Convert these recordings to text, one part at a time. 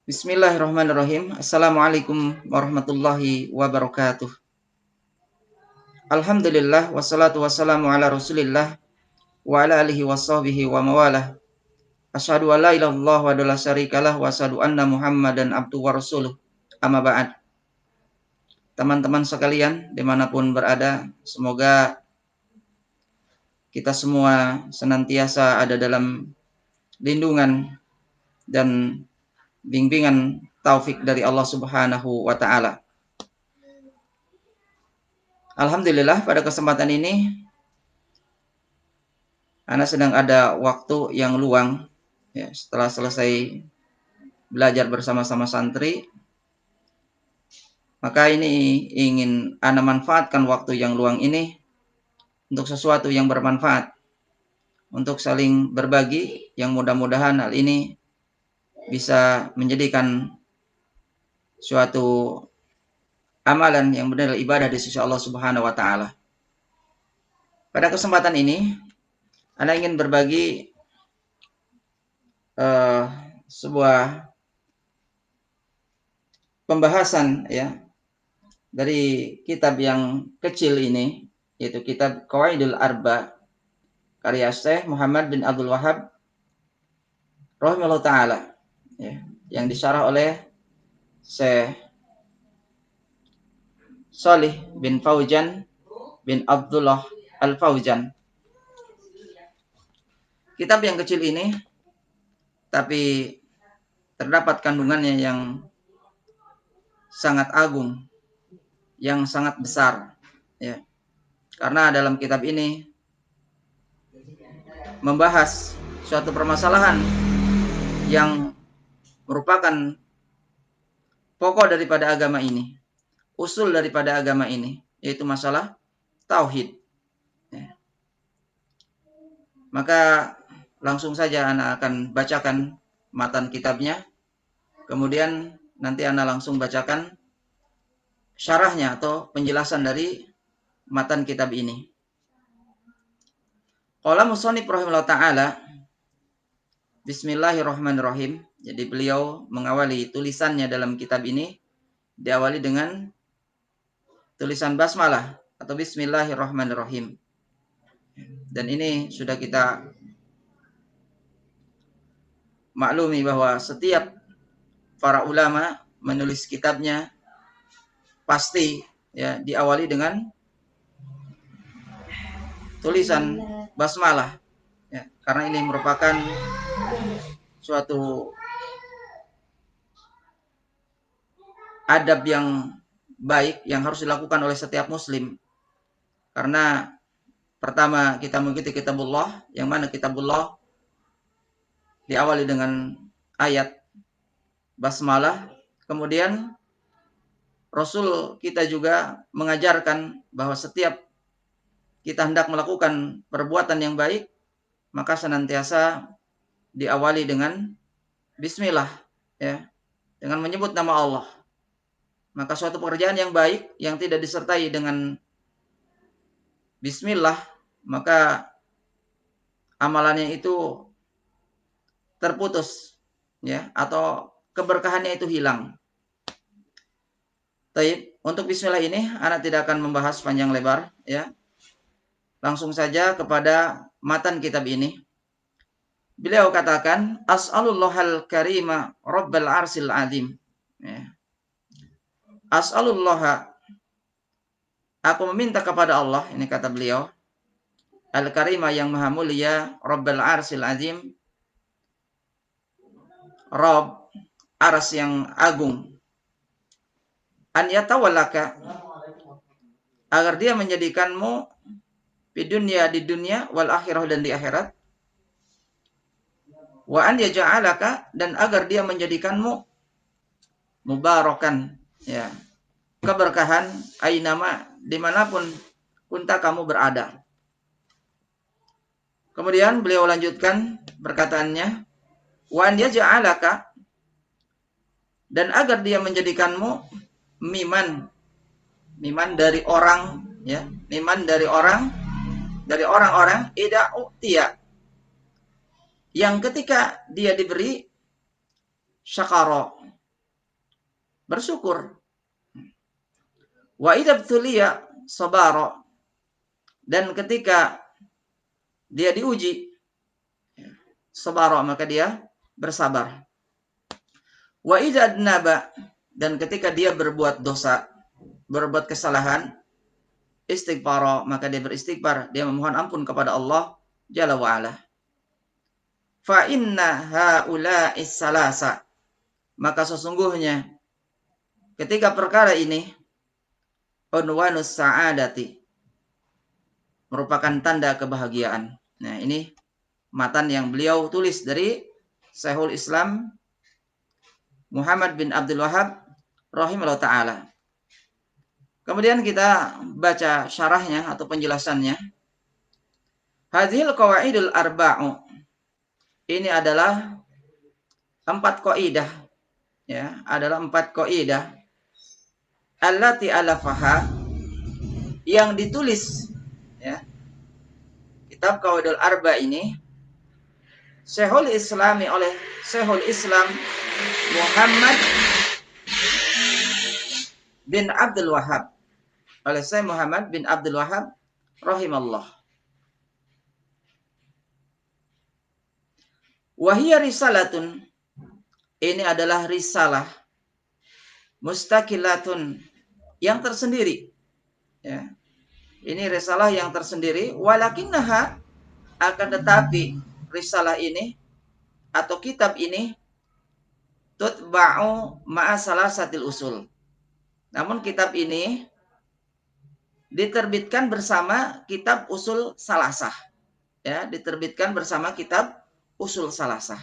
Bismillahirrahmanirrahim. Assalamualaikum warahmatullahi wabarakatuh. Alhamdulillah wassalatu wassalamu ala Rasulillah wa ala alihi washabbihi wa mawalah. Asyhadu an la ilaha illallah wa la syarikalah wa asyhadu anna Muhammadan abduhu wa rasuluh. Amma ba'd. Teman-teman sekalian dimanapun berada, semoga kita semua senantiasa ada dalam lindungan dan bimbingan taufik dari Allah Subhanahu wa taala. Alhamdulillah pada kesempatan ini Ana sedang ada waktu yang luang ya, setelah selesai belajar bersama-sama santri, maka ini ingin Ana manfaatkan waktu yang luang ini untuk sesuatu yang bermanfaat, untuk saling berbagi, yang mudah-mudahan hal ini bisa menjadikan suatu amalan yang benar ibadah di sisi Allah Subhanahu wa taala. Pada kesempatan ini Ana ingin berbagi sebuah pembahasan ya dari kitab yang kecil ini, yaitu kitab Qawaidul Arba karya Syekh Muhammad bin Abdul Wahhab rahimahullah taala ya, yang disyarah oleh Syekh Shalih bin Fauzan bin Abdullah Al-Fauzan. Kitab yang kecil ini tapi terdapat kandungannya yang sangat agung, yang sangat besar ya. Karena dalam kitab ini membahas suatu permasalahan yang merupakan pokok daripada agama ini, usul daripada agama ini, yaitu masalah tauhid ya. Maka langsung saja Ana akan bacakan matan kitabnya, kemudian nanti Ana langsung bacakan syarahnya atau penjelasan dari matan kitab ini. Qala musannif rahimahullah ta'ala, Bismillahirrahmanirrahim. Jadi beliau mengawali tulisannya dalam kitab ini diawali dengan tulisan basmalah atau Bismillahirrahmanirrahim. Dan ini sudah kita maklumi bahwa setiap para ulama menulis kitabnya pasti ya diawali dengan tulisan basmalah ya, karena ini merupakan suatu adab yang baik yang harus dilakukan oleh setiap muslim. Karena pertama kita mengikuti kitabullah, yang mana kitabullah diawali dengan ayat basmalah. Kemudian Rasul kita juga mengajarkan bahwa setiap kita hendak melakukan perbuatan yang baik, maka senantiasa diawali dengan bismillah ya, dengan menyebut nama Allah. Maka suatu pekerjaan yang baik yang tidak disertai dengan bismillah, maka amalannya itu terputus ya, atau keberkahannya itu hilang. Taib, untuk bismillah ini anak tidak akan membahas panjang lebar ya. Langsung saja kepada matan kitab ini. Beliau katakan, As'alullahal karima rabbal arsil azim ya. As'alullah, aku meminta kepada Allah, ini kata beliau, al-karima yang maha mulia, rabbal arsil azim, Rabb ars yang agung, an yatawallaka, agar dia menjadikanmu di dunia wal akhirah, dan di akhirat, wa an yaj'alaka, dan agar dia menjadikanmu mubarakan ya, keberkahan, ainama, dimanapun kunta kamu berada. Kemudian beliau lanjutkan perkataannya, wa an yaj'alaka, dan agar dia menjadikanmu miman dari orang ya, miman dari orang-orang ida u'tiya, yang ketika dia diberi syakara bersyukur. Wa idza btuliya sabara, dan ketika dia diuji, sabara, maka dia bersabar. Wa idza adnaba, dan ketika dia berbuat dosa, berbuat kesalahan, istighfara, maka dia beristighfar, dia memohon ampun kepada Allah Jalla wa ala. Fa inna haula'i salasa, maka sesungguhnya ketiga perkara ini unwanus sa'adati, merupakan tanda kebahagiaan. Nah, ini matan yang beliau tulis dari Syekhul Islam Muhammad bin Abdul Wahhab rahimahullah ta'ala. Kemudian kita baca syarahnya atau penjelasannya. Hadhil qawaidul arba'u, ini adalah 4 kaidah, ya, adalah 4 kaidah allati alafaha, yang ditulis, ya, kitab Qawaidul Arba ini Syekhul Islami oleh Syekhul Islam Muhammad bin Abdul Wahhab, oleh Syekh Muhammad bin Abdul Wahhab rahimallah. Wahiyya risalatun, ini adalah risalah mustaqilatun, yang tersendiri, ya. Ini risalah yang tersendiri, walakinnaha, akan tetapi risalah ini atau kitab ini tutba'u ma'a salasatil usul. Namun kitab ini diterbitkan bersama kitab usul salasah, ya, diterbitkan bersama kitab usul salasah.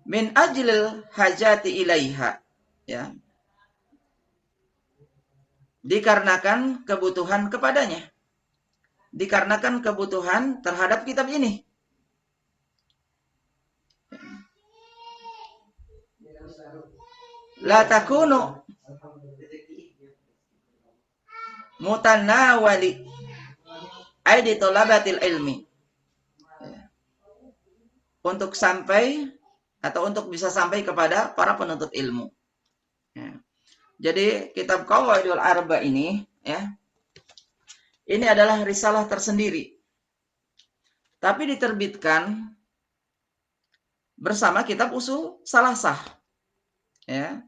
Min ajlil hajati ilaiha, ya, dikarenakan kebutuhan kepadanya, dikarenakan kebutuhan terhadap kitab ini. La takunu mutanawali aidi talabatil ilmi, untuk sampai atau untuk bisa sampai kepada para penuntut ilmu. Ya. Jadi kitab Qawaidul Arba ini, ya, ini adalah risalah tersendiri, tapi diterbitkan bersama kitab usul salasah, ya,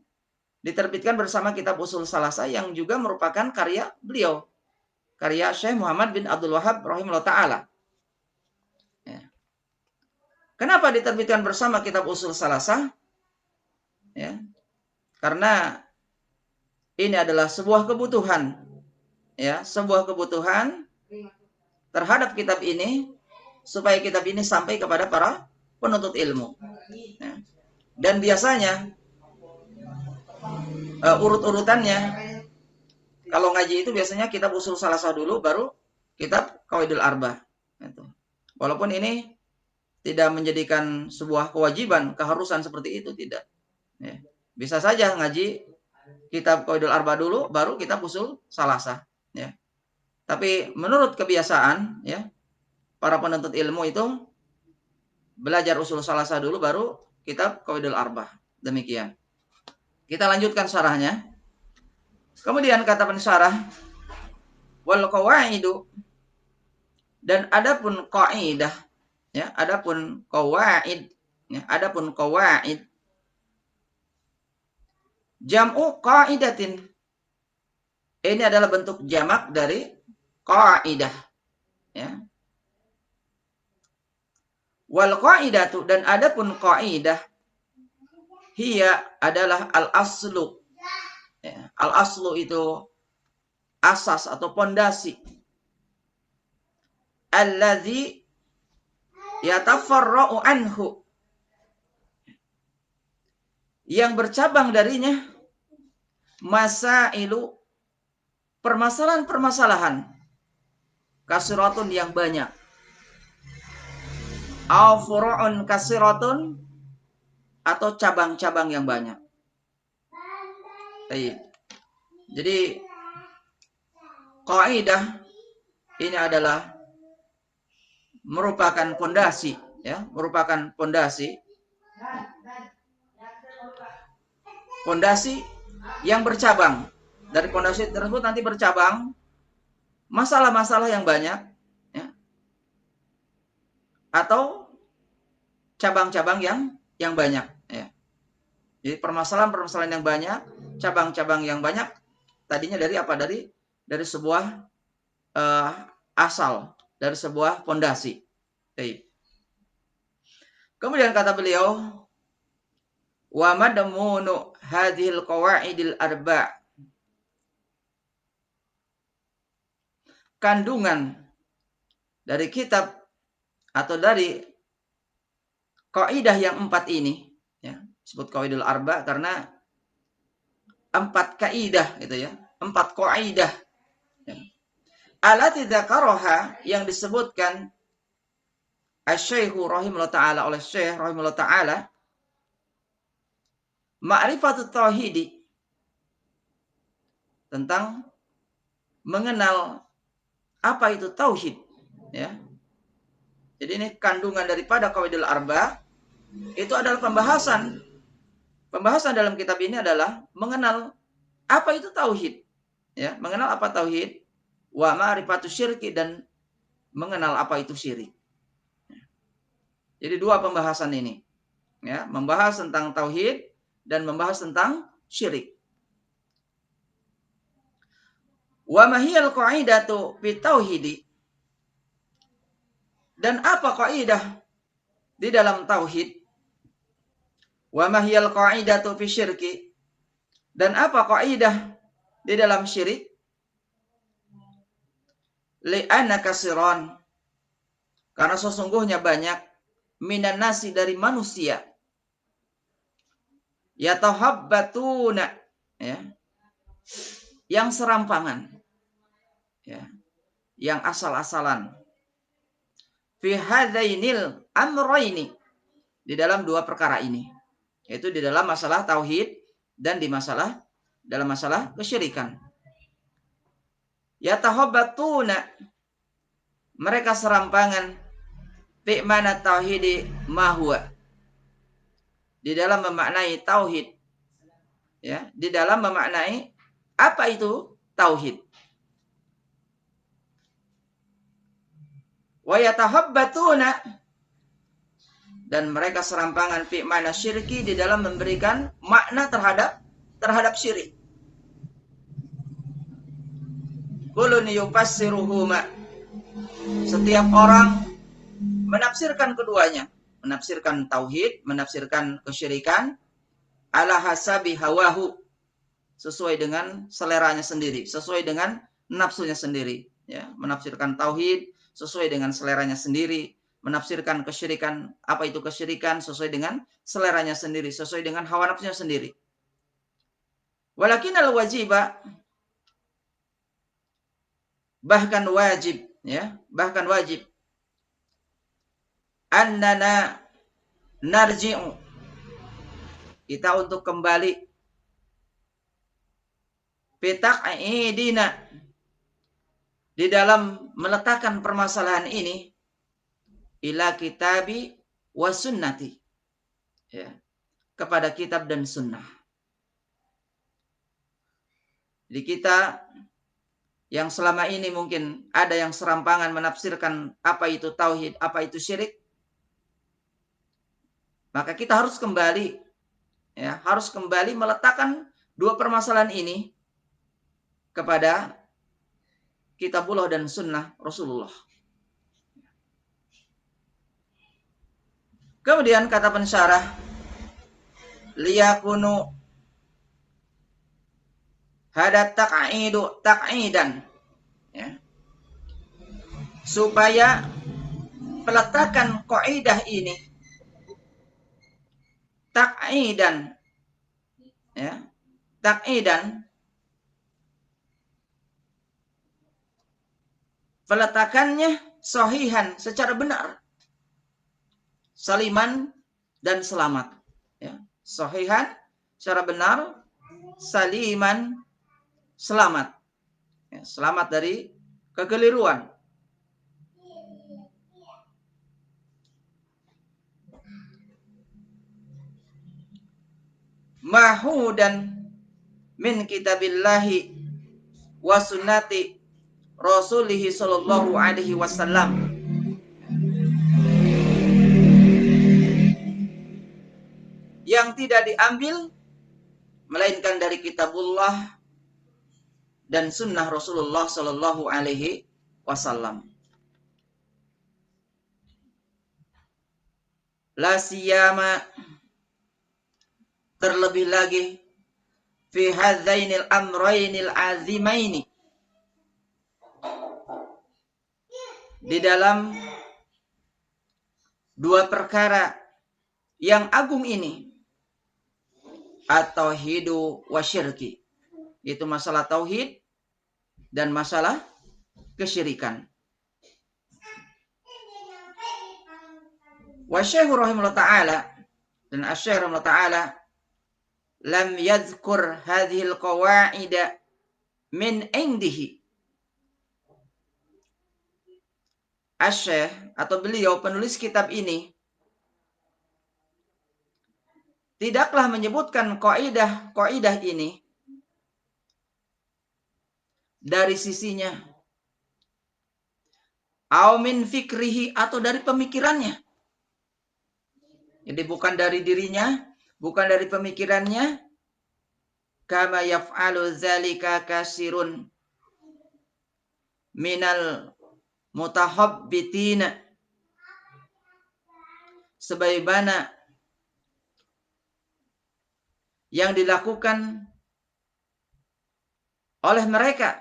diterbitkan bersama kitab usul salasah yang juga merupakan karya beliau, karya Syekh Muhammad bin Abdul Wahhab rahimahullah ta'ala. Ya. Kenapa diterbitkan bersama kitab usul salasah? Ya, karena ini adalah sebuah kebutuhan, ya, sebuah kebutuhan terhadap kitab ini, supaya kitab ini sampai kepada para penuntut ilmu. Ya. Dan biasanya urut-urutannya, kalau ngaji itu biasanya kitab usul salasah dulu, baru kitab Qawaidul Arba. Gitu. Walaupun ini tidak menjadikan sebuah kewajiban, keharusan seperti itu, tidak. Ya. Bisa saja ngaji kitab Qawaidul Arba dulu, baru kitab usul salasah, ya. Tapi menurut kebiasaan, ya, para penuntut ilmu itu belajar usul salasah dulu, baru kitab Qawaidul Arba. Demikian. Kita lanjutkan syarahnya. Kemudian kata pensyarah, wal qawaidu, dan adapun qaidah, ya, adapun qawaid, ya, adapun qawaid, jam'u qaidatin, ini adalah bentuk jamak dari qaidah, ya. Wal qaidatu, dan adapun qaidah, hiya adalah al-aslu, ya. Al-aslu itu asas atau pondasi, allazi yatafarra'u anhu, yang bercabang darinya masailu, permasalahan-permasalahan, kasiratun, yang banyak, au furu'un kasiratun, atau cabang-cabang yang banyak. Jadi kaidah ini adalah merupakan pondasi, ya, merupakan pondasi Pondasi yang bercabang. Dari pondasi tersebut nanti bercabang masalah-masalah yang banyak, ya, atau cabang-cabang yang banyak. Ya. Jadi permasalahan-permasalahan yang banyak, cabang-cabang yang banyak, tadinya dari apa? Dari sebuah asal, dari sebuah pondasi. Kemudian kata beliau, wa madmunu hadhil qawaidil arba'. Kandungan dari kitab atau dari kaidah yang 4 ini, ya, disebut qawaidul arba karena 4 kaidah gitu ya, 4 kaidah. Ya. Allati dzakaraha yang disebutkan Asy-Syaikh rahimahullah taala oleh Syekh rahimahullah taala, ma'rifatut tauhid, tentang mengenal apa itu tauhid, ya. Jadi ini kandungan daripada qawaidul arba, itu adalah pembahasan dalam kitab ini adalah mengenal apa itu tauhid, ya, mengenal apa tauhid, wa ma'rifatus syirki, dan mengenal apa itu syirik. Jadi 2 pembahasan ini, ya, membahas tentang tauhid dan membahas tentang syirik. Wa mahiyal qaidatu fi tauhidi, dan apa kaidah di dalam tauhid. Wa mahiyal qaidatu fi syirki, dan apa kaidah di dalam syirik. Li'anna kasiran, karena sesungguhnya banyak, minan nasi, dari manusia, yatahabbatuna, ya, yang serampangan, ya, yang asal-asalan, fi hadainil amraini, di dalam 2 perkara ini, yaitu di dalam masalah tauhid dan dalam masalah kesyirikan. Yatahabbatuna, mereka serampangan, fi mana tauhidi ma huwa, di dalam memaknai tauhid, ya, di dalam memaknai apa itu tauhid. Wa yatahabbatuna, dan mereka serampangan fi mana syirki, di dalam memberikan makna terhadap syirik. Kulun yufassiruhuma, setiap orang menafsirkan keduanya, menafsirkan tauhid, menafsirkan kesyirikan, ala hasabi hawahu, sesuai dengan seleranya sendiri, sesuai dengan nafsunya sendiri, ya, menafsirkan tauhid sesuai dengan seleranya sendiri, menafsirkan kesyirikan, apa itu kesyirikan, sesuai dengan seleranya sendiri, sesuai dengan hawa nafsunya sendiri. Walakinal wajiba, bahkan wajib, ya, bahkan wajib, annana narji'u, kita untuk kembali, bitaq'idina, di dalam meletakkan permasalahan ini, ila kitabi wa sunnati, ya, kepada kitab dan sunnah. Jadi kita yang selama ini mungkin ada yang serampangan menafsirkan apa itu tauhid, apa itu syirik, maka kita harus kembali, ya, harus kembali meletakkan 2 permasalahan ini kepada kitabullah dan sunnah Rasulullah. Kemudian kata pensyarah, liyakunu hadat taq'idan, ya, supaya peletakan kaidah ini taq'idan, ya, taq'idan, peletakannya sahihan, secara benar, saliman, dan selamat, ya, sahihan, secara benar, saliman, selamat, ya, selamat dari kekeliruan. mahudan min kitabillahi wa sunnati rasulihi sallallahu alaihi wasallam, yang tidak diambil melainkan dari kitabullah dan sunnah Rasulullah sallallahu alaihi wasallam. La siyama, terlebih lagi, fi hadzainil amrainil azimaini, di dalam dua perkara yang agung ini, at-tauhidu wasyirki, itu masalah tauhid dan masalah kesyirikan. Wa syekhu rahimahullah ta'ala, dan asy-syekh rahimahullah ta'ala lam yadhkur hadhil qawa'ida min indihi. Asy-syekh atau beliau penulis kitab ini tidaklah menyebutkan kaidah ini dari sisinya, au min fikrihi, atau dari pemikirannya. Jadi bukan dari dirinya, bukan dari pemikirannya. Kama yaf'alu dzalika kasirun minal mutahabbitina, sebagaimana yang dilakukan oleh mereka,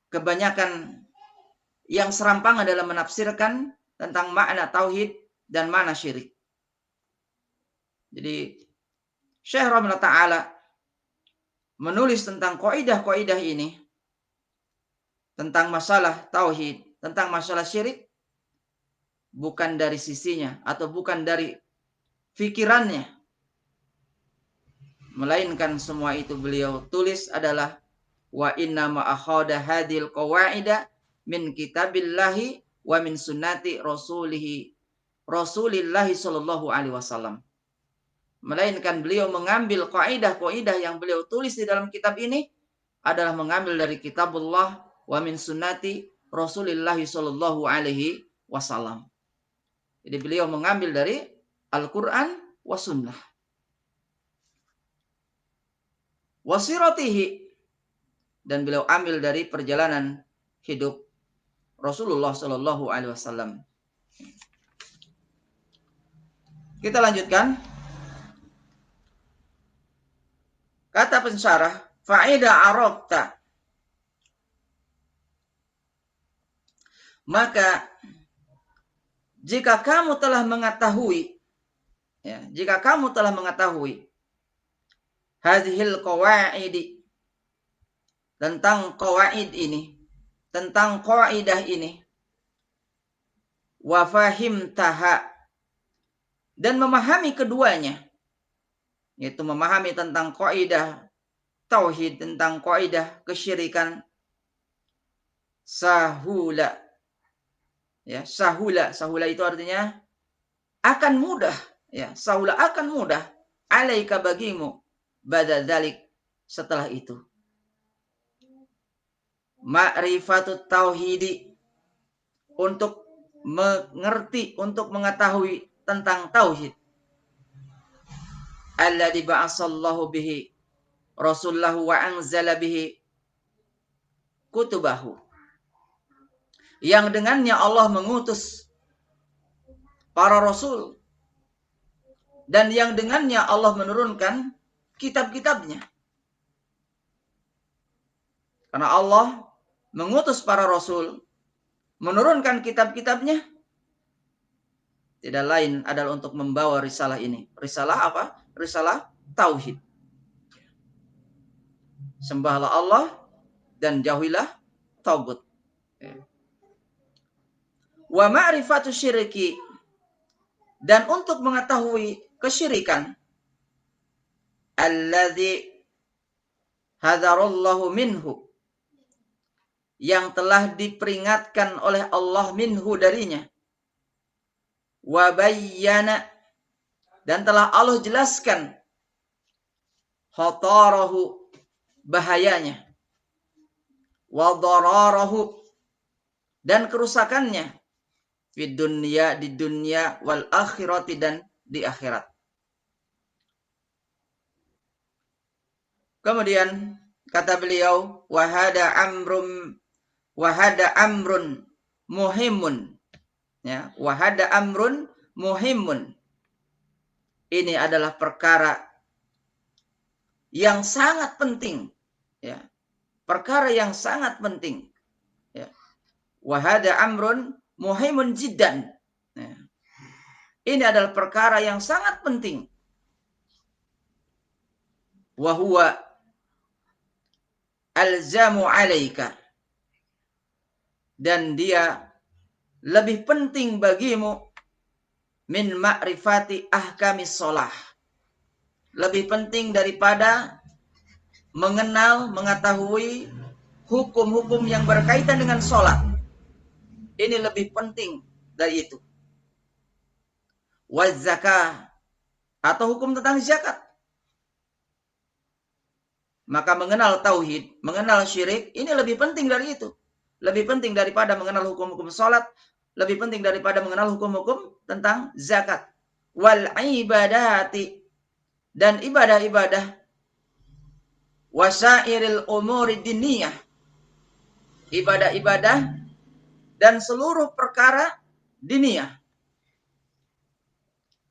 kebanyakan yang serampangan dalam menafsirkan tentang makna tauhid dan makna syirik. Jadi Syekh rahimahullah ta'ala menulis tentang kaidah-kaidah ini, tentang masalah tauhid, tentang masalah syirik, bukan dari sisinya atau bukan dari fikirannya, melainkan semua itu beliau tulis adalah wa inna ma akhadha hadhil qawaida min kitabillahi wa min sunnati rasulillahi sallallahu alaihi wasallam. Melainkan beliau mengambil kaidah-kaidah yang beliau tulis di dalam kitab ini adalah mengambil dari kitabullah wa min sunnati rasulillahi sallallahu alaihi wasallam. Jadi beliau mengambil dari Al-Quran wa sunnah. Wasiratihi, dan beliau ambil dari perjalanan hidup Rasulullah sallallahu alaihi wasallam. Kita lanjutkan. Kata pensyarah, fa'ida arabta, maka jika kamu telah mengetahui, ya, jika kamu telah mengetahui hadhil qawaidi, tentang qawaid ini, tentang kaidah ini, wa fahimtaha, dan memahami keduanya, yaitu memahami tentang kaidah tauhid, tentang kaidah kesyirikan, sahula, ya, sahula itu artinya akan mudah, ya, sahula akan mudah, alaika bagimu, ba'da dzalik, setelah itu, ma'rifatut tauhidi, untuk mengerti, untuk mengetahui tentang tauhid, alladzi ba'asallahu bihi rasulahu wa anzala bihi kutubahu, yang dengannya Allah mengutus para rasul dan yang dengannya Allah menurunkan kitab-kitabnya. Karena Allah mengutus para rasul, menurunkan kitab-kitabnya, tidak lain adalah untuk membawa risalah ini. Risalah apa? Risalah tauhid. Sembahlah Allah dan jauhilah tagut. Wa ma'rifatu syirki, dan untuk mengetahui kesyirikan, alladzi hadarallahu minhu, yang telah diperingatkan oleh Allah minhu, darinya, wa bayyana, Dan telah Allah jelaskan khatarahu, bahayanya, wa dararahu, dan kerusakannya, di dunia wal akhirati, dan di akhirat. Kemudian kata beliau, wahada amrun muhimun, ya, wahada amrun muhimun. Ini adalah perkara yang sangat penting, ya, perkara yang sangat penting, ya. Wahada amrun muhimun jiddan, ya. Ini adalah perkara yang sangat penting. Wahuwa alzamu alaika, dan dia lebih penting bagimu min ma'rifati ahkamis sholah, lebih penting daripada mengetahui hukum-hukum yang berkaitan dengan sholat. Ini lebih penting dari itu. Wa zakah, atau hukum tentang zakat. Maka mengenal tauhid, mengenal syirik, ini lebih penting dari itu. Lebih penting daripada mengenal hukum-hukum sholat, lebih penting daripada mengenal hukum-hukum tentang zakat. Wal ibadati, dan ibadah-ibadah. Wasairil umuri diniyah, ibadah-ibadah dan seluruh perkara diniyah.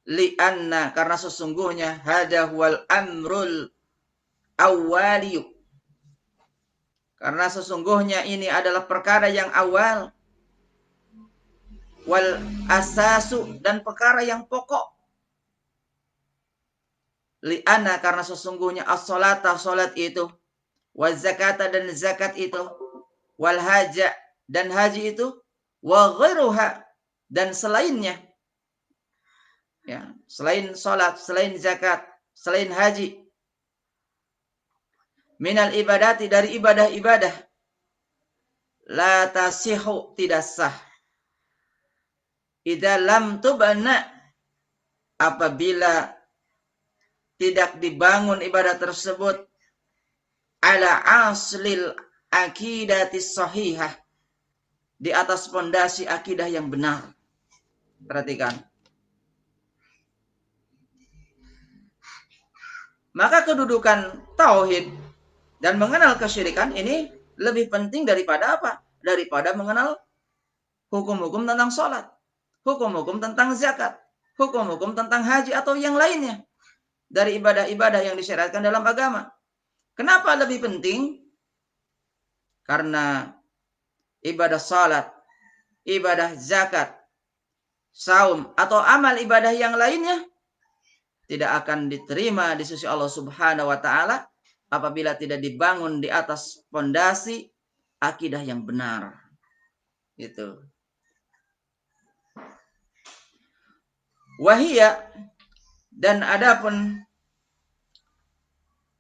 Lianna, karena sesungguhnya hada huwal amrul awwaliyu, karena sesungguhnya ini adalah perkara yang awal, wal asasu, dan perkara yang pokok. Li'anna, karena sesungguhnya as-salata, salat itu, wal zakata, dan zakat itu, wal haja, dan haji itu, wa ghairuha, dan selainnya, ya, selain salat, selain zakat, selain haji, minal ibadati, dari ibadah-ibadah, la tasihu, tidak sah, idza lam tubna, apabila tidak dibangun ibadah tersebut ala aslil aqidatis sahihah, di atas pondasi akidah yang benar. Perhatikan. Maka kedudukan tauhid dan mengenal kesyirikan ini lebih penting daripada apa? Daripada mengenal hukum-hukum tentang sholat, hukum-hukum tentang zakat, hukum-hukum tentang haji, atau yang lainnya dari ibadah-ibadah yang disyariatkan dalam agama. Kenapa lebih penting? Karena ibadah salat, ibadah zakat, saum, atau amal ibadah yang lainnya tidak akan diterima di sisi Allah Subhanahu wa taala apabila tidak dibangun di atas pondasi akidah yang benar. Gitu. Wahia, dan adapun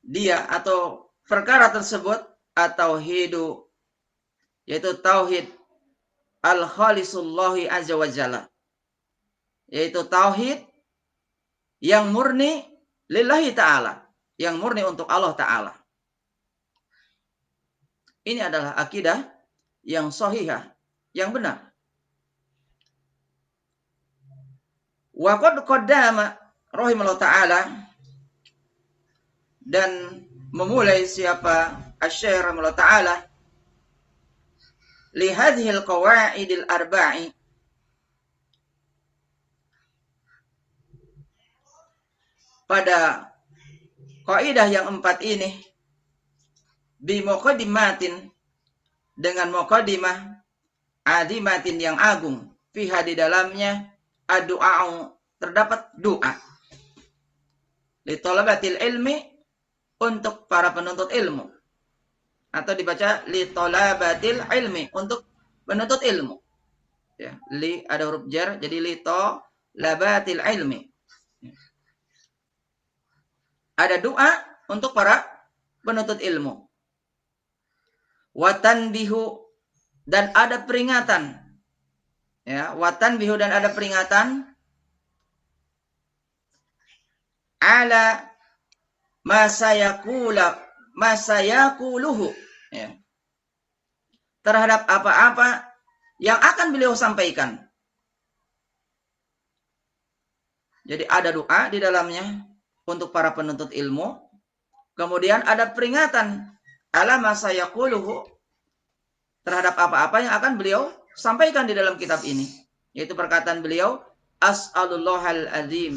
dia atau perkara tersebut, atau tauhidu, yaitu tauhid al-khalisullahi azza wa jalla, yaitu tauhid yang murni lillahi ta'ala, yang murni untuk Allah ta'ala. Ini adalah akidah yang sahihah, yang benar. Wa qad qaddama rahimahullah ta'ala, dan memulai siapa Asy-Syaikh rahimahullah ta'ala li hadhil qawaidil arba'i, pada kaidah yang 4 ini, bi muqaddimatin, dengan muqaddimah adimatin, yang agung, fiha, di dalamnya, ad-du'a, terdapat doa, li talabatil ilmi, untuk para penuntut ilmu, atau dibaca li talabatil ilmi, untuk penuntut ilmu, ya, li ada huruf jar, jadi li talabatil ilmi, ada doa untuk para penuntut ilmu. Watan bihu, dan ada peringatan, ya, watan bihu, dan ada peringatan ala ma sayaquluhu, ya, terhadap apa-apa yang akan beliau sampaikan. Jadi ada doa di dalamnya untuk para penuntut ilmu. Kemudian ada peringatan ala ma sayaquluhu, terhadap apa-apa yang akan beliau sampaikan di dalam kitab ini. Yaitu perkataan beliau, as'alullahal azim.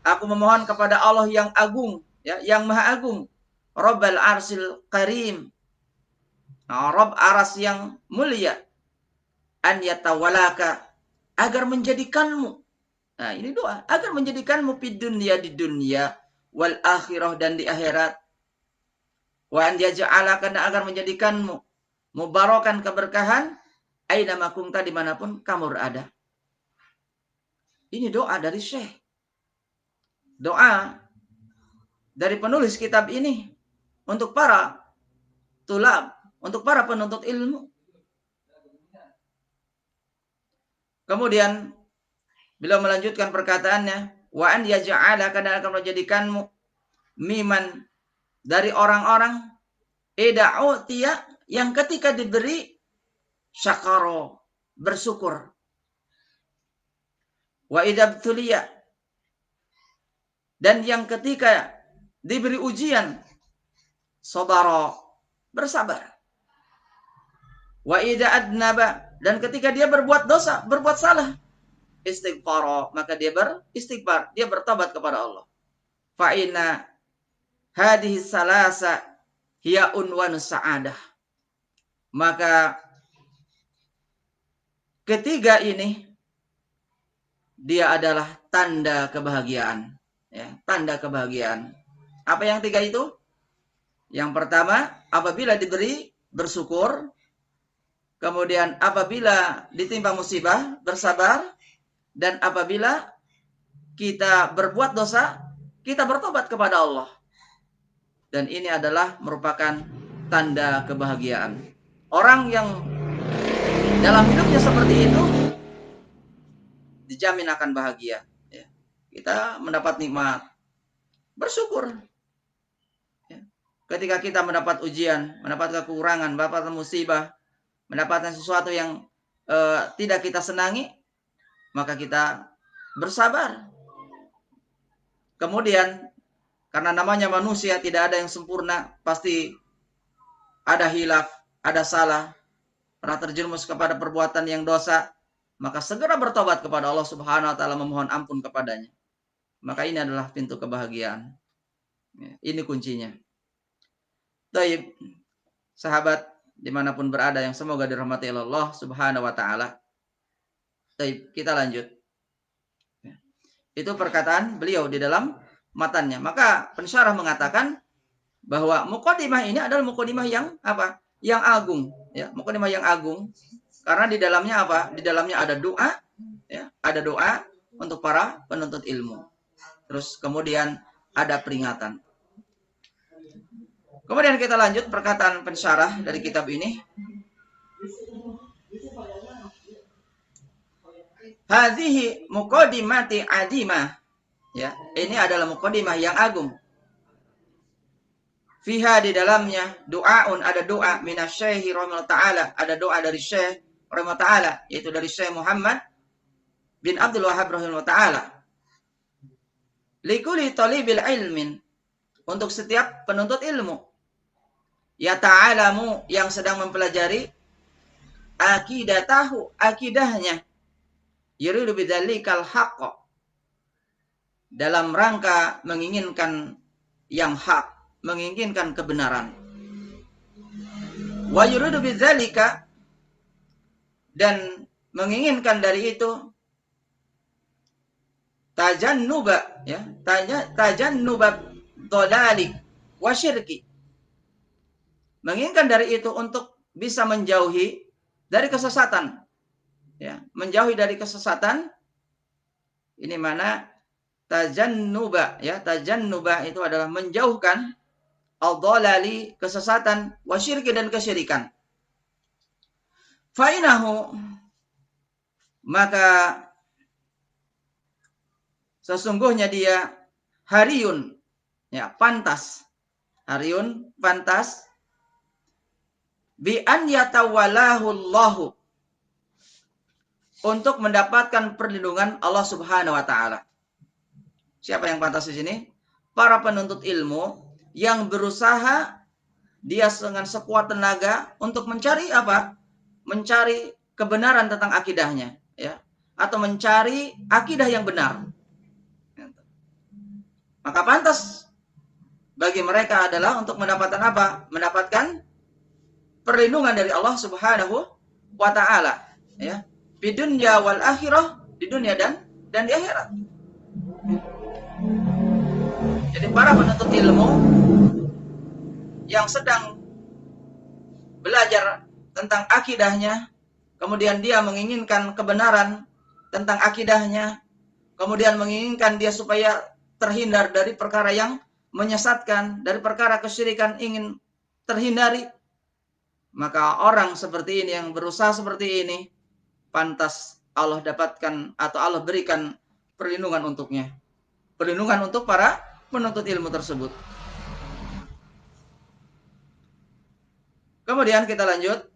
Aku memohon kepada Allah yang agung, ya, yang maha agung. Rabbal arsil karim. Rabb aras yang mulia. An yatawalaka, agar menjadikanmu. Nah, ini doa, agar menjadikanmu di dunia wal akhirah, dan di akhirat. Wa an yaj'alaka, agar menjadikanmu mubarakan, keberkahan, aina makunta, dimanapun kamu berada. Ini doa dari Syekh. Doa dari penulis kitab ini untuk para tulab, untuk para penuntut ilmu. Kemudian beliau melanjutkan perkataannya, wa an yaj'alaka, akan menjadikanmu miman, dari orang-orang ida'utiya, yang ketika diberi syakaro, bersyukur. Wa idabtuliya, dan yang ketika diberi ujian, sabara, bersabar. Wa idza adnaba, dan ketika dia berbuat dosa, berbuat salah, istighfar, maka dia beristighfar, dia bertobat kepada Allah. Fa inna hadhihi salasa hiya unwan sa'adah. Maka ketiga ini dia adalah tanda kebahagiaan, ya, tanda kebahagiaan. Apa yang tiga itu? Yang pertama, apabila diberi, bersyukur. Kemudian apabila ditimpa musibah, bersabar. Dan apabila kita berbuat dosa, kita bertobat kepada Allah. Dan ini adalah merupakan tanda kebahagiaan. Orang yang dalam hidupnya seperti itu dijamin akan bahagia. Ya. Kita mendapat nikmat, bersyukur. Ya. Ketika kita mendapat ujian, mendapat kekurangan, mendapat musibah, mendapatkan sesuatu yang tidak kita senangi, maka kita bersabar. Kemudian, karena namanya manusia, tidak ada yang sempurna, pasti ada hilaf, ada salah, pernah terjerumus kepada perbuatan yang dosa, maka segera bertobat kepada Allah Subhanahu wa taala, memohon ampun kepadanya. Maka ini adalah pintu kebahagiaan. Ini kuncinya. Baik, sahabat dimanapun berada yang semoga dirahmati Allah Subhanahu wa taala. Baik, kita lanjut. Itu perkataan beliau di dalam matannya. Maka pensyarah mengatakan bahwa muqaddimah ini adalah muqaddimah yang apa? Yang agung, ya, muqaddimah yang agung. Karena di dalamnya apa? Di dalamnya ada doa, ya, ada doa untuk para penuntut ilmu. Terus kemudian ada peringatan. Kemudian kita lanjut perkataan pensyarah dari kitab ini. Hadhihi muqaddimati adimah. Ya, ini adalah muqaddimah yang agung. Fiha, di dalamnya, doaun, ada doa minasy-syekh rahimahullah taala, ada doa dari Syekh rahimahullah taala, yaitu dari Syekh Muhammad bin Abdul Wahhab rahimahullah taala. Likulli talibil ilmin, untuk setiap penuntut ilmu. Ya ta'alamu, yang sedang mempelajari akidatahu, akidahnya. Yuridu bidzalikal haqq, dalam rangka menginginkan yang hak, menginginkan kebenaran. Wa yuridu bidzalika, dan menginginkan dari itu tajannuba, ya, tajannuba dhalalik wa syirki. Menginginkan dari itu untuk bisa menjauhi dari kesesatan. Ya, menjauhi dari kesesatan. Ini mana tajannuba, ya, tajannuba itu adalah menjauhkan al-dhalali, kesesatan, wasyirki, dan kesyirikan. Fainahu, maka sesungguhnya dia hariyun, ya, pantas. Hariyun, pantas. Bi an yatawalahu Allahu, untuk mendapatkan perlindungan Allah Subhanahu wa taala. Siapa yang pantas di sini? Para penuntut ilmu yang berusaha dia dengan sekuat tenaga untuk mencari apa? Mencari kebenaran tentang akidahnya, ya, atau mencari akidah yang benar. Maka pantas bagi mereka adalah untuk mendapatkan apa? Mendapatkan perlindungan dari Allah Subhanahu wa taala, ya. Di dunia wal akhirah, di dunia dan di akhirat. Jadi para penuntut ilmu yang sedang belajar tentang akidahnya, kemudian dia menginginkan kebenaran tentang akidahnya, kemudian menginginkan dia supaya terhindar dari perkara yang menyesatkan, dari perkara kesyirikan ingin terhindari, maka orang seperti ini yang berusaha seperti ini pantas Allah dapatkan atau Allah berikan perlindungan untuknya. Perlindungan untuk para penuntut ilmu tersebut. Kemudian kita lanjut.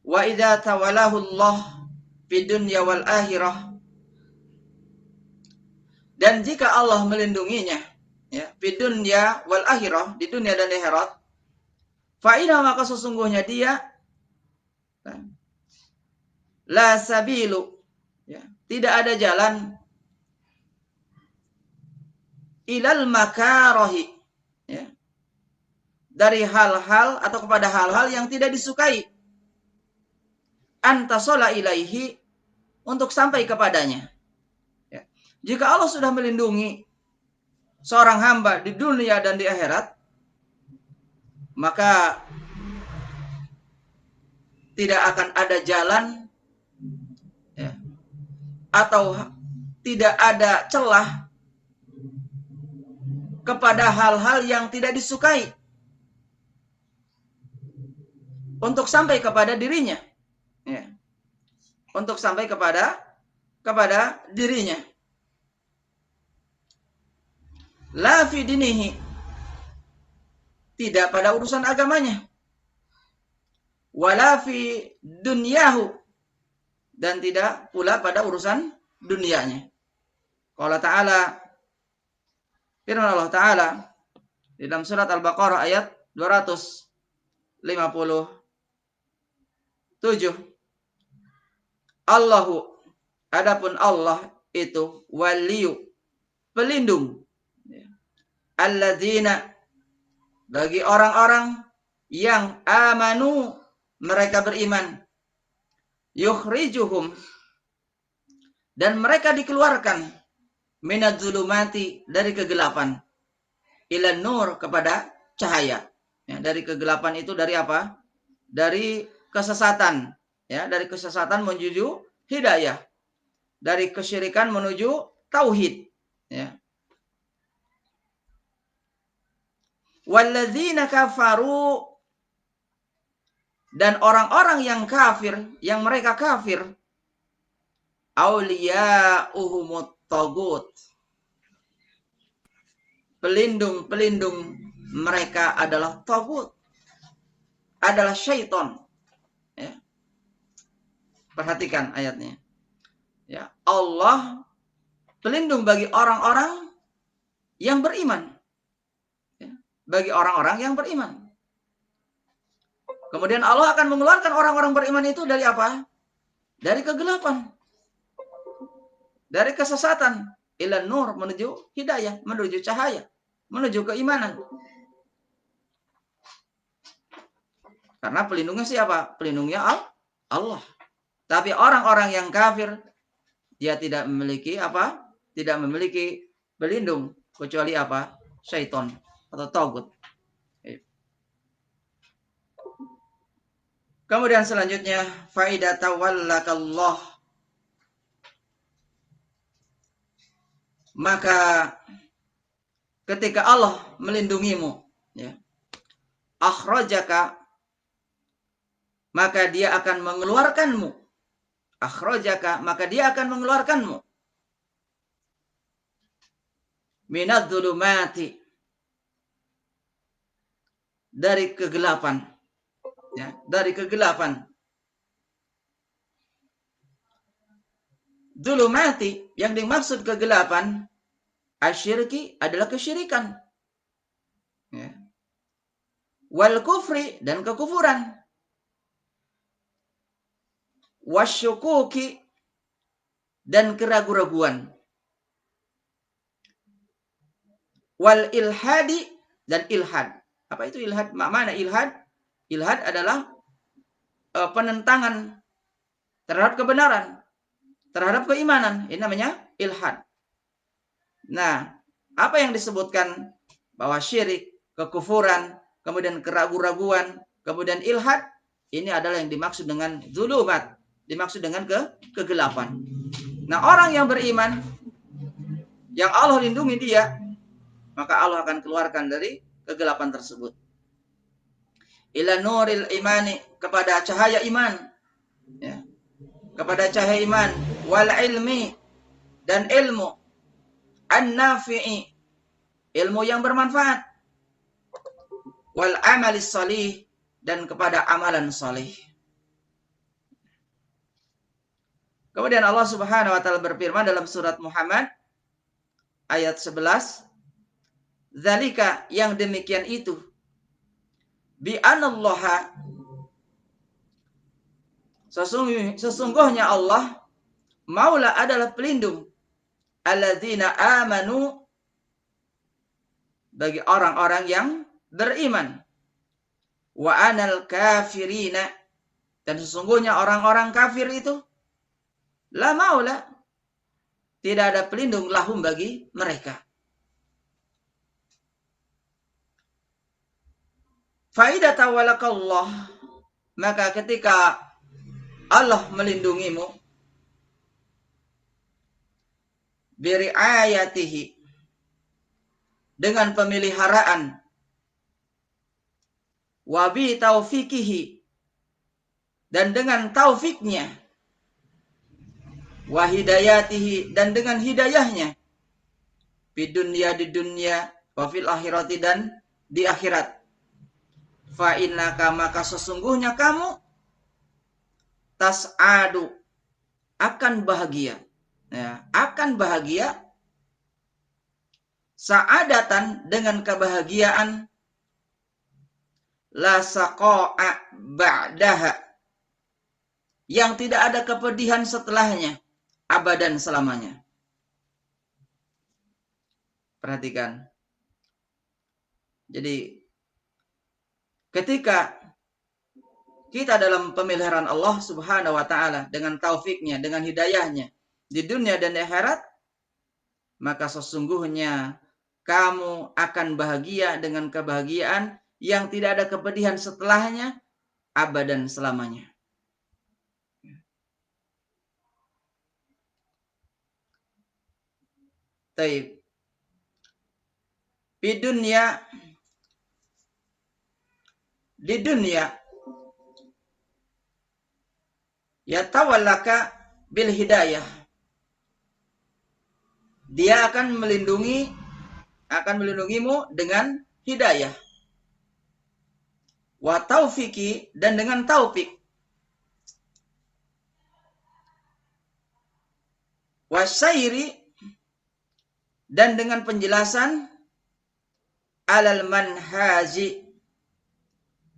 Wa idza tawalahu Allah fid dunya wal akhirah. Dan jika Allah melindunginya, ya, fid dunya wal akhirah, di dunia dan di akhirat, fa inna, maka sesungguhnya dia la sabilu, ya, tidak ada jalan ilal makarahi, ya, dari hal-hal atau kepada hal-hal yang tidak disukai, antasola ilaihi, untuk sampai kepadanya, ya. Jika Allah sudah melindungi seorang hamba di dunia dan di akhirat, maka tidak akan ada jalan, ya, atau tidak ada celah kepada hal-hal yang tidak disukai untuk sampai kepada dirinya, ya, untuk sampai kepada dirinya. La fi dinihi, tidak pada urusan agamanya, wala fi dunyahu, dan tidak pula pada urusan dunianya. Qala ta'ala, firman Allah Ta'ala di dalam surat Al-Baqarah ayat 257. Allahu, adapun Allah itu waliyu, pelindung, alladzina, bagi orang-orang yang amanu, mereka beriman, yukhrijuhum, dan mereka dikeluarkan, minadzulumati, dari kegelapan, ilan nur, kepada cahaya, ya, dari kegelapan itu dari apa? Dari kesesatan, ya, dari kesesatan menuju hidayah, dari kesyirikan menuju tauhid, ya. Walladzina kafaru, dan orang-orang yang kafir, yang mereka kafir, auliya'uhumut tagut, pelindung-pelindung mereka adalah tagut, adalah syaitan, ya. Perhatikan ayatnya, ya. Allah pelindung bagi orang-orang yang beriman, ya, bagi orang-orang yang beriman. Kemudian Allah akan mengeluarkan orang-orang beriman itu dari apa? Dari kegelapan, dari kesesatan, ilan nur, menuju hidayah, menuju cahaya, menuju keimanan. Karena pelindungnya siapa? Pelindungnya Allah. Tapi orang-orang yang kafir, dia tidak memiliki apa? Tidak memiliki pelindung kecuali apa? Syaitan atau tagut. Kemudian selanjutnya, faida tawallakallah, maka ketika Allah melindungimu, ya, akhrajaka, maka dia akan mengeluarkanmu. Akhrajaka, maka dia akan mengeluarkanmu. minadz-dzulumati, dari kegelapan, ya, dari kegelapan. Dzulumati yang dimaksud kegelapan asyirki adalah kesyirikan, ya. Wal kufri, dan kekufuran. Wasyukuki, dan keraguan-raguan. Wal ilhadi, dan ilhad. Apa itu ilhad? Mana ilhad? Ilhad adalah penentangan terhadap kebenaran, terhadap keimanan. Ini namanya ilhad. Nah, apa yang disebutkan bahwa syirik, kekufuran, kemudian keraguan-raguan, kemudian ilhad, ini adalah yang dimaksud dengan dzulumat, dimaksud dengan kegelapan. Nah, orang yang beriman, yang Allah lindungi dia, maka Allah akan keluarkan dari kegelapan tersebut. Ila nuril imani, kepada cahaya iman, ya, kepada cahaya iman. Wal ilmi, dan ilmu. An-nafi'i, ilmu yang bermanfaat. Wal amalis salih, dan kepada amalan salih. Kemudian Allah Subhanahu wa taala berfirman dalam surat Muhammad ayat 11, zalika, yang demikian itu, bi anallaha, sesungguhnya Allah, maula, adalah pelindung, alladzina amanu, bagi orang-orang yang beriman, wa anal kafirina, dan sesungguhnya orang-orang kafir itu, la maula, tidak ada pelindung, lahum, bagi mereka. Faidah tawalakallah, maka ketika Allah melindungimu, biriayatihi, dengan pemeliharaan, wabi taufikihi, dan dengan taufiknya, wahidayatihi, dan dengan hidayahnya, di dunia, wafil akhirati, dan di akhirat. Fa innaka, maka sesungguhnya kamu, tas'adu, akan bahagia, ya, akan bahagia, sa'adatan, dengan kebahagiaan, la saqa'a ba'daha, yang tidak ada kepedihan setelahnya, abadan, selamanya. Perhatikan. Jadi ketika kita dalam pemeliharaan Allah Subhanahu wa taala, dengan taufiknya, dengan hidayahnya, di dunia dan di akhirat, maka sesungguhnya kamu akan bahagia dengan kebahagiaan yang tidak ada kepedihan setelahnya, abadan, selamanya. Taib. Di dunia, yatawallaka bil hidayah, dia akan melindungimu dengan hidayah, wa taufiki, dan dengan taufik, wa syairi, dan dengan penjelasan, alal manhaji,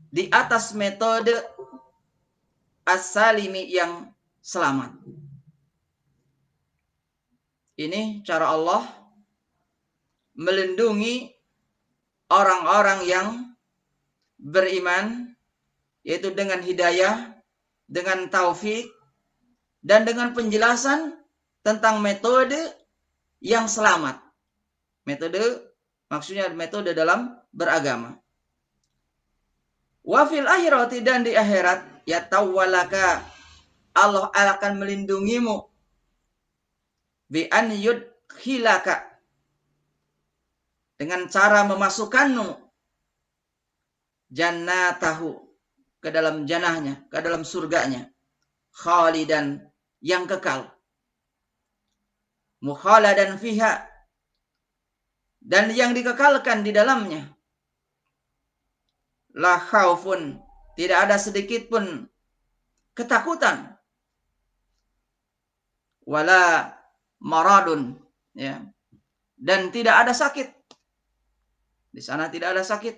di atas metode, as-salimi, yang selamat. Ini cara Allah melindungi orang-orang yang beriman, yaitu dengan hidayah, dengan taufik, dan dengan penjelasan tentang metode yang selamat. Metode, maksudnya metode dalam beragama. Wa fil akhirati, dan di akhirat, yatawallaka, Allah akan melindungimu, bi an yudkhilaka, dengan cara memasukkanmu, jannatahu, ke dalam jannahnya, ke dalam surganya, khalidan, yang kekal, mukhaladan fiha, dan yang dikekalkan di dalamnya. La khaufun, tidak ada sedikit pun ketakutan. Wala maradun, ya. Dan tidak ada sakit. Di sana tidak ada sakit.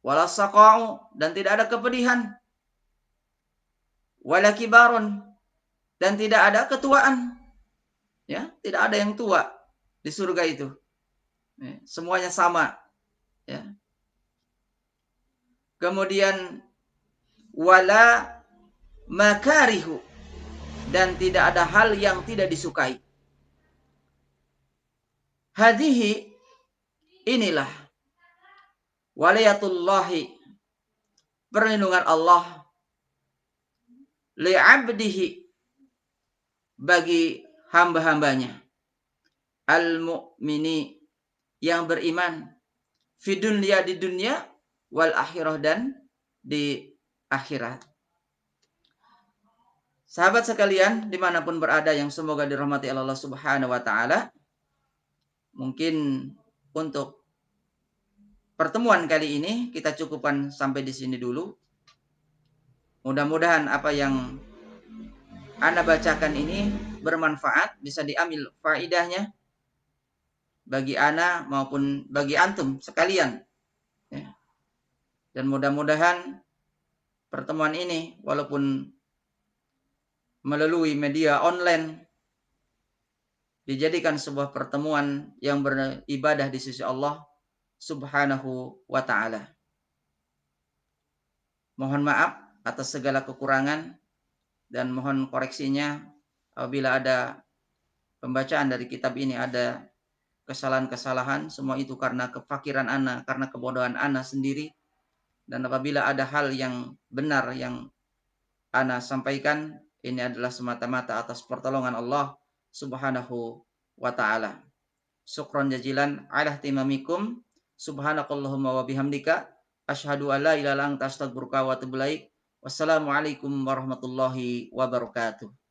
Wala saqa'u, dan tidak ada kepedihan. Wala kibarun, dan tidak ada ketuaan. Ya, tidak ada yang tua di surga itu. Ya, semuanya sama. Ya. Kemudian wala makarihu, dan tidak ada hal yang tidak disukai. Hadihi, inilah walayatullahi, perlindungan Allah, li'abdihi, bagi hamba-hambanya, al-mu'mini, yang beriman, fi dunya, di dunia, wal akhirah, dan di akhirat. Sahabat sekalian, dimanapun berada yang semoga dirahmati Allah Subhanahu wa Ta'ala, mungkin untuk pertemuan kali ini kita cukupkan sampai di sini dulu. Mudah-mudahan apa yang Anda bacakan ini bermanfaat, bisa diambil faidahnya bagi Ana maupun bagi antum sekalian. Ya. Dan mudah-mudahan pertemuan ini walaupun melalui media online dijadikan sebuah pertemuan yang beribadah di sisi Allah Subhanahu wa Ta'ala. Mohon maaf atas segala kekurangan dan mohon koreksinya apabila ada pembacaan dari kitab ini ada kesalahan-kesalahan. Semua itu karena kefakiran ana, karena kebodohan ana sendiri. Dan apabila ada hal yang benar yang ana sampaikan, ini adalah semata-mata atas pertolongan Allah Subhanahu wa Ta'ala. Syukran jazilan ala ihtimamikum. Subhanakallahumma wa bihamdika asyhadu an la ilaha illa anta astaghfiruka wa atubu ilaik. Wassalamualaikum warahmatullahi wabarakatuh.